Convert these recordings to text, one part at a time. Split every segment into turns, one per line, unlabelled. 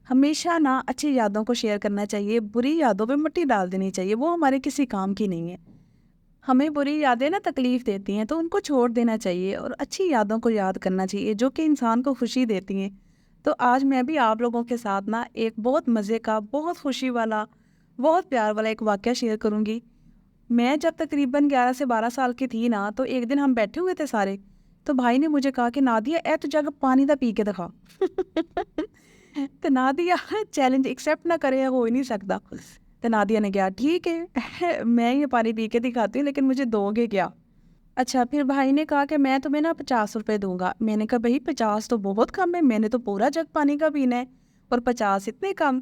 हमेशा ना अच्छी यादों को शेयर करना चाहिए, बुरी यादों पे मिट्टी डाल देनी चाहिए, वो हमारे किसी काम की नहीं है। हमें बुरी यादें ना तकलीफ़ देती हैं, तो उनको छोड़ देना चाहिए और अच्छी यादों को याद करना चाहिए, जो कि इंसान को खुशी देती हैं। तो आज मैं भी आप लोगों के साथ ना एक बहुत मज़े का, बहुत खुशी वाला, बहुत प्यार वाला एक वाक़या शेयर करूँगी। मैं जब तकरीबन 11 से 12 साल की थी ना, तो एक दिन हम बैठे हुए थे सारे, तो भाई ने मुझे कहा कि नादिया ए तू जग पानी दा पी के दिखा। तो नादिया चैलेंज एक्सेप्ट ना करे हो ही नहीं सकता। तो नादिया ने कहा ठीक है मैं ये पानी पी के दिखाती हूँ, लेकिन मुझे दोगे क्या? अच्छा, फिर भाई ने कहा कि मैं तुम्हें ना 50 रुपए दूंगा। मैंने कहा भाई 50 तो बहुत कम है, मैंने तो पूरा जग पानी का पीना है और 50 इतने कम।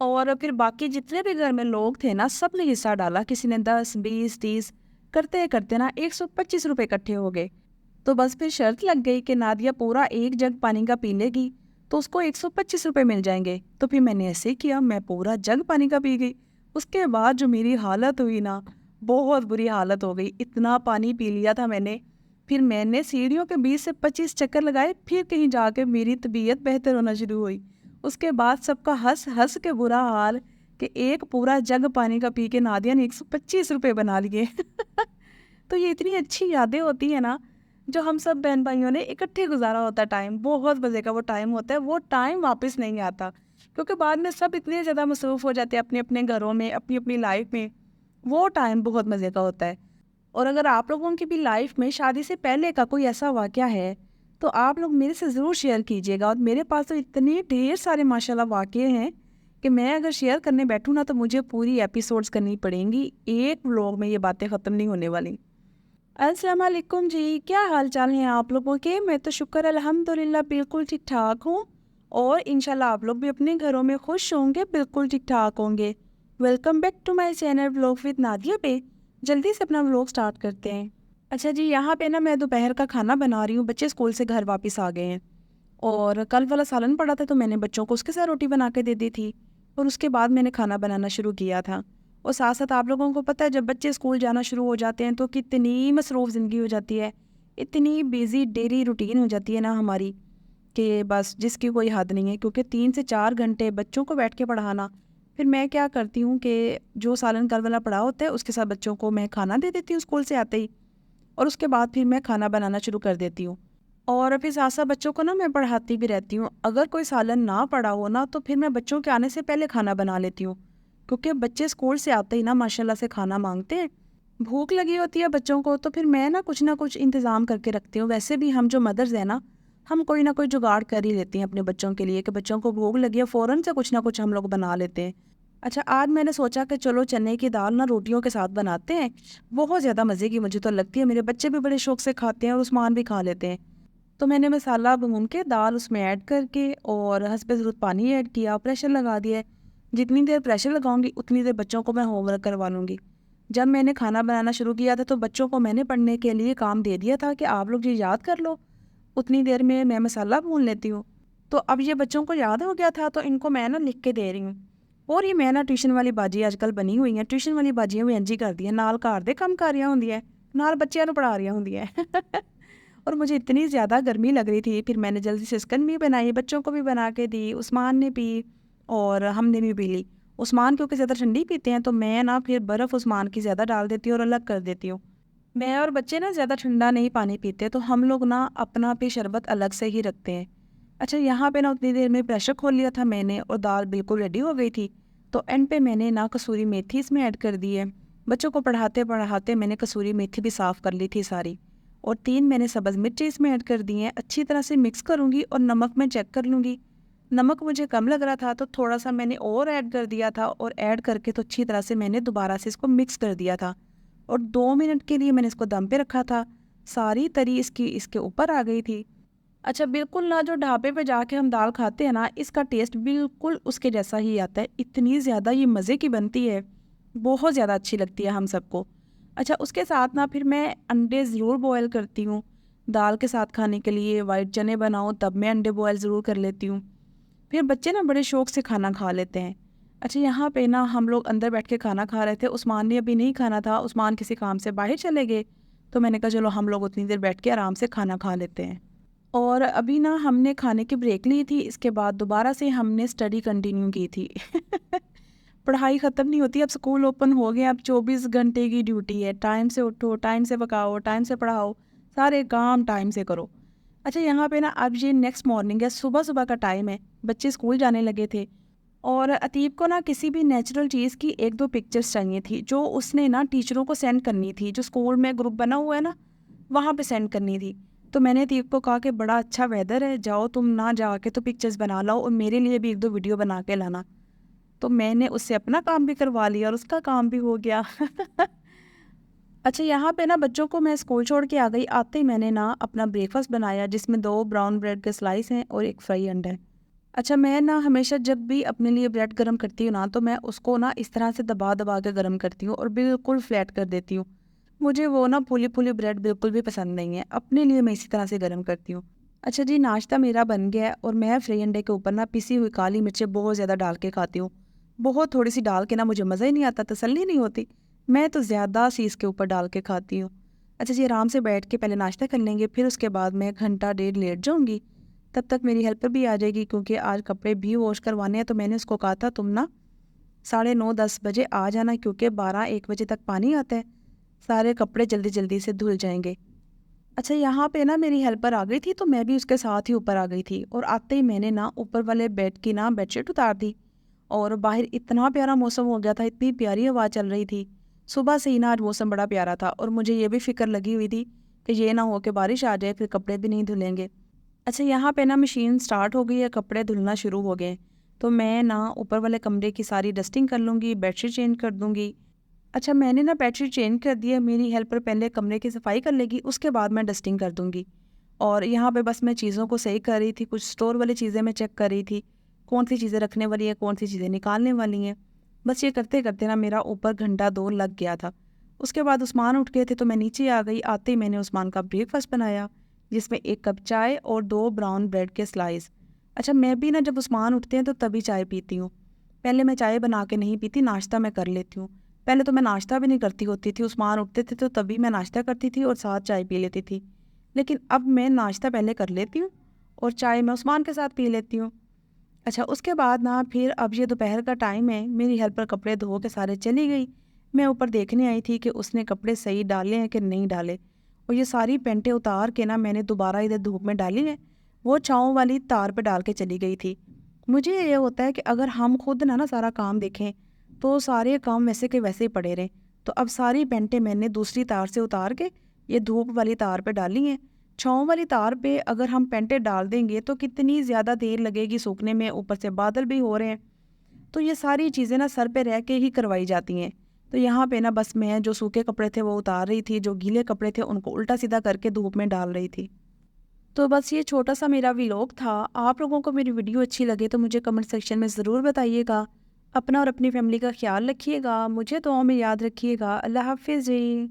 और फिर बाकी जितने भी घर में लोग थे ना, सब ने हिस्सा डाला, किसी ने 10 20 30 करते करते ना 125 रुपए इकट्ठे हो गए। तो बस फिर शर्त लग गई कि नादिया पूरा एक जग पानी का पी लेगी तो उसको 125 रुपए मिल जाएंगे। तो फिर मैंने ऐसे ही किया, मैं पूरा जग पानी का पी गई। उसके बाद जो मेरी हालत हुई ना, बहुत बुरी हालत हो गई, इतना पानी पी लिया था मैंने। फिर मैंने सीढ़ियों के 20 से 25 चक्कर लगाए, फिर कहीं जाके मेरी तबीयत बेहतर होना शुरू हुई। उसके बाद सबका हंस हंस के बुरा हाल कि एक पूरा जग पानी का पी के नादिया ने 125 रुपए बना लिए। तो ये इतनी अच्छी यादें होती है ना, जो हम सब बहन भाइयों ने इकट्ठे गुजारा होता है टाइम, बहुत मज़े का वो टाइम होता है, वो टाइम वापस नहीं आता। क्योंकि बाद में सब इतने ज़्यादा मसरूफ़ हो जाते हैं अपने अपने घरों में, अपनी अपनी लाइफ में। वो टाइम बहुत मज़े का होता है। और अगर आप लोगों की भी लाइफ में शादी से पहले का कोई ऐसा वाक़या है, तो आप लोग मेरे से ज़रूर शेयर कीजिएगा। और मेरे पास तो इतने ढेर सारे माशाल्लाह वाक़ये हैं कि मैं अगर शेयर करने बैठूँ ना, तो मुझे पूरी एपिसोड्स करनी पड़ेंगी। एक व्लॉग में ये बातें ख़त्म नहीं होने वाली। अस्सलाम वालेकुम जी, क्या हाल चाल हैं आप लोगों के? मैं तो शुक्र अल्हम्दुलिल्लाह बिल्कुल ठीक ठाक हूँ और इंशाल्लाह आप लोग भी अपने घरों में खुश होंगे, बिल्कुल ठीक ठाक होंगे। Welcome back to my channel vlog with Nadia पे। जल्दी से अपना व्लॉग स्टार्ट करते हैं। अच्छा जी, यहाँ पे ना मैं दोपहर का खाना बना रही हूँ, बच्चे स्कूल से घर वापस आ गए हैं और कल वाला सालन पड़ा था, तो मैंने बच्चों को उसके साथ रोटी बना के दे दी थी और उसके बाद मैंने खाना बनाना शुरू किया था। और साथ साथ आप लोगों को पता है, जब बच्चे स्कूल जाना शुरू हो जाते हैं तो कितनी मसरूफ़ ज़िंदगी हो जाती है, इतनी बिज़ी डेली रूटीन हो जाती है ना हमारी, कि बस जिसकी कोई हद नहीं है। क्योंकि 3 से 4 घंटे बच्चों को बैठ के पढ़ाना, फिर मैं क्या करती हूँ कि जो सालन कल वाला पड़ा होता है उसके साथ बच्चों को मैं खाना दे देती हूँ स्कूल से आते ही, और उसके बाद फिर मैं खाना बनाना शुरू कर देती हूँ। और फिर साथ-साथ बच्चों को ना मैं पढ़ाती भी रहती हूँ। अगर कोई सालन ना पड़ा हो ना, तो फिर मैं बच्चों के आने से पहले खाना बना लेती हूँ। क्योंकि बच्चे स्कूल से आते ही ना माशाल्लाह से खाना माँगते हैं। भूख लगी होती है बच्चों को, तो फिर मैं ना कुछ इंतज़ाम करके रखती हूँ। वैसे भी हम जो मदर्स हैं ना, हम कोई ना कोई जुगाड़ कर ही लेती हैं अपने बच्चों के लिए, कि बच्चों को भूख लगी है, फ़ौरन से कुछ ना कुछ हम लोग बना लेते हैं। अच्छा, आज मैंने सोचा कि चलो चने की दाल ना रोटियों के साथ बनाते हैं। बहुत ज़्यादा मज़े की मुझे तो लगती है, मेरे बच्चे भी बड़े शौक से खाते हैं और उस्मान भी खा लेते हैं। तो मैंने मसाला भून के दाल उसमें ऐड करके और हस्बे ज़रूरत पानी ऐड किया, प्रेशर लगा दिया है। जितनी देर प्रेशर लगाऊंगी उतनी देर बच्चों को मैं होमवर्क करवा लूँगी। जब मैंने खाना बनाना शुरू किया था, तो बच्चों को मैंने पढ़ने के लिए काम दे दिया था कि आप लोग ये याद कर लो, उतनी देर में मैं मसाला भून लेती हूँ। तो अब ये बच्चों को याद हो गया था, तो इनको मैं ना लिख के दे रही हूँ। और ये मैं ना ट्यूशन वाली बाजी आजकल बनी हुई हैं, ट्यूशन वाली बाजियां भी इंज ही कर दी हैं, नाल घर दे काम कर रही होंगी है, नाल बच्चों को पढ़ा रही होंगी है। और मुझे इतनी ज़्यादा गर्मी लग रही थी, फिर मैंने जल्दी से शिकन भी बनाई, बच्चों को भी बना के दी, उस्मान ने पी और हमने भी पी ली। उस्मान क्योंकि ज़्यादा ठंडी पीते हैं, तो मैं ना फिर बर्फ़ उस्मान की ज़्यादा डाल देती हूँ और अलग कर देती हूँ। मैं और बच्चे ना ज़्यादा ठंडा नहीं पानी पीते, तो हम लोग ना अपना भी शरबत अलग से ही रखते हैं। अच्छा, यहाँ पे ना उतनी देर में प्रेशर खोल लिया था मैंने और दाल बिल्कुल रेडी हो गई थी। तो एंड पे मैंने ना कसूरी मेथी इसमें ऐड कर दी है। बच्चों को पढ़ाते-पढ़ाते मैंने कसूरी मेथी भी साफ़ कर ली थी सारी। और 3 मैंने सब्ज़ मिर्ची इसमें ऐड कर दी हैं। अच्छी तरह से मिक्स करूँगी और नमक मैं चेक कर लूँगी। नमक मुझे कम लग रहा था, तो थोड़ा-सा मैंने और ऐड कर दिया था और ऐड करके तो अच्छी तरह से मैंने दोबारा से इसको मिक्स कर दिया था। और 2 मिनट के लिए मैंने इसको दम पे रखा था। सारी तरी इसकी इसके ऊपर आ गई थी। अच्छा, बिल्कुल ना जो ढाबे पे जाके हम दाल खाते हैं ना, इसका टेस्ट बिल्कुल उसके जैसा ही आता है। इतनी ज़्यादा ये मज़े की बनती है, बहुत ज़्यादा अच्छी लगती है हम सबको। अच्छा, उसके साथ ना फिर मैं अंडे ज़रूर बॉयल करती हूँ। दाल के साथ खाने के लिए वाइट चने बनाऊँ तब मैं अंडे बॉयल ज़रूर कर लेती हूँ। फिर बच्चे ना बड़े शौक से खाना खा लेते हैं। अच्छा, यहाँ पे ना हम लोग अंदर बैठ के खाना खा रहे थे, उस्मान ने अभी नहीं खाना था, उस्मान किसी काम से बाहर चले गए। तो मैंने कहा चलो हम लोग उतनी देर बैठ के आराम से खाना खा लेते हैं। और अभी ना हमने खाने की ब्रेक ली थी, इसके बाद दोबारा से हमने स्टडी कंटिन्यू की थी। पढ़ाई ख़त्म नहीं होती, अब स्कूल ओपन हो गए, अब 24 घंटे की ड्यूटी है, टाइम से उठो, टाइम से पकाओ, टाइम से पढ़ाओ, सारे काम टाइम से करो। अच्छा, यहाँ पे ना अब ये नेक्स्ट मॉर्निंग है, सुबह-सुबह का टाइम है, बच्चे स्कूल जाने लगे थे और अतीब को ना किसी भी नेचुरल चीज़ की 1-2 पिक्चर्स चाहिए थी, जो उसने ना टीचरों को सेंड करनी थी, जो स्कूल में ग्रुप बना हुआ है ना, वहाँ पे सेंड करनी थी। तो मैंने अतीब को कहा कि बड़ा अच्छा वेदर है, जाओ तुम ना जाके तो पिक्चर्स बना लाओ और मेरे लिए भी 1-2 वीडियो बना के लाना। तो मैंने उससे अपना काम भी करवा लिया और उसका काम भी हो गया। अच्छा, यहाँ पे ना बच्चों को मैं स्कूल छोड़ के आ गई, आते ही मैंने ना अपना ब्रेकफ़ास्ट बनाया जिसमें 2 ब्राउन ब्रेड के स्लाइस हैं और 1 फ्राई अंडा है। अच्छा, मैं ना हमेशा जब भी अपने लिए ब्रेड गरम करती हूँ ना, तो मैं उसको ना इस तरह से दबा-दबा के गरम करती हूँ और बिल्कुल फ्लैट कर देती हूँ। मुझे वो ना फूली-फूली ब्रेड बिल्कुल भी पसंद नहीं है, अपने लिए मैं इसी तरह से गरम करती हूँ। अच्छा जी, नाश्ता मेरा बन गया है और मैं फ्राई अंडे के ऊपर ना पिसी हुई काली मिर्चें बहुत ज़्यादा डाल के खाती हूँ। बहुत थोड़ी-सी डाल के ना मुझे मज़ा ही नहीं आता, तसल्ली नहीं होती। मैं तो ज़्यादा सी इसके ऊपर डाल के खाती हूँ। अच्छा जी, आराम से बैठ के पहले नाश्ता कर लेंगे, फिर उसके बाद मैं घंटा डेढ़ लेट जाऊँगी। तब तक मेरी हेल्पर भी आ जाएगी क्योंकि आज कपड़े भी वॉश करवाने हैं, तो मैंने उसको कहा था तुम ना साढ़े 9-10 बजे आ जाना क्योंकि 12-1 बजे तक पानी आता है। सारे कपड़े जल्दी-जल्दी से धुल जाएँगे। अच्छा, यहाँ पे ना मेरी हेल्पर आ गई थी तो मैं भी उसके साथ ही ऊपर आ गई थी और आते ही मैंने ना ऊपर वाले बेड की ना बेडशीट उतार दी और बाहर इतना प्यारा मौसम हो गया था, इतनी प्यारी हवा चल रही थी। सुबह से ही ना आज मौसम बड़ा प्यारा था और मुझे ये भी फ़िक्र लगी हुई थी कि ये ना हो कि बारिश आ जाए, फिर कपड़े भी नहीं धुलेंगे। अच्छा, यहाँ पे ना मशीन स्टार्ट हो गई है, कपड़े धुलना शुरू हो गए। तो मैं ना ऊपर वाले कमरे की सारी डस्टिंग कर लूँगी, बेडशीट चेंज कर दूँगी। अच्छा, मैंने ना बेडशीट चेंज कर दी है, मेरी हेल्पर पहले कमरे की सफाई कर लेगी, उसके बाद मैं डस्टिंग कर दूँगी। और यहाँ पे बस मैं चीज़ों को सही कर रही थी, कुछ स्टोर वाली चीज़ें मैं चेक कर रही थी, कौन-सी चीज़ें रखने वाली हैं, कौन-सी चीज़ें निकालने वाली हैं। बस ये करते-करते ना मेरा ऊपर घंटा 2 लग गया था। उसके बाद उस्मान उठ गए थे तो मैं नीचे आ गई, आते ही मैंने उस्मान का ब्रेकफ़ास्ट बनाया, जिसमें 1 कप चाय और 2 ब्राउन ब्रेड के स्लाइस। अच्छा, मैं भी ना जब उस्मान उठते हैं तो तभी चाय पीती हूँ। पहले मैं चाय बना के नहीं पीती, नाश्ता मैं कर लेती हूँ। पहले तो मैं नाश्ता भी नहीं करती होती थी, उस्मान उठते थे तो तभी मैं नाश्ता करती थी और साथ चाय पी लेती थी। लेकिन अब मैं नाश्ता पहले कर लेती हूँ और चाय मैं उस्मान के साथ पी लेती हूँ। अच्छा, उसके बाद ना फिर अब ये दोपहर का टाइम है, मेरी हेल्पर कपड़े धो के सारे चली गई। मैं ऊपर देखने आई थी कि उसने कपड़े सही डाले हैं कि नहीं डाले और ये सारी पैंटें उतार के ना मैंने दोबारा इधर धूप में डाली हैं। वो छाँव वाली तार पे डाल के चली गई थी। मुझे ये होता है कि अगर हम खुद ना सारा काम देखें, तो सारे काम वैसे के वैसे ही पड़े रहें। तो अब सारी पैंटें मैंने दूसरी तार से उतार के ये धूप वाली तार पे डाली हैं। छाँव वाली तार पे अगर हम पैंटें डाल देंगे तो कितनी ज़्यादा देर लगेगी सूखने में, ऊपर से बादल भी हो रहे हैं। तो ये सारी चीज़ें ना सर पे रह के ही करवाई जाती हैं। तो यहाँ पे ना बस मैं जो सूखे कपड़े थे वो उतार रही थी, जो गीले कपड़े थे उनको उल्टा-सीधा करके धूप में डाल रही थी। तो बस ये छोटा-सा मेरा व्लॉग था। आप लोगों को मेरी वीडियो अच्छी लगे तो मुझे कमेंट सेक्शन में ज़रूर बताइएगा। अपना और अपनी फैमिली का ख़्याल रखिएगा। मुझे दुआओं में याद रखिएगा। अल्लाह हाफ़िज़ जी।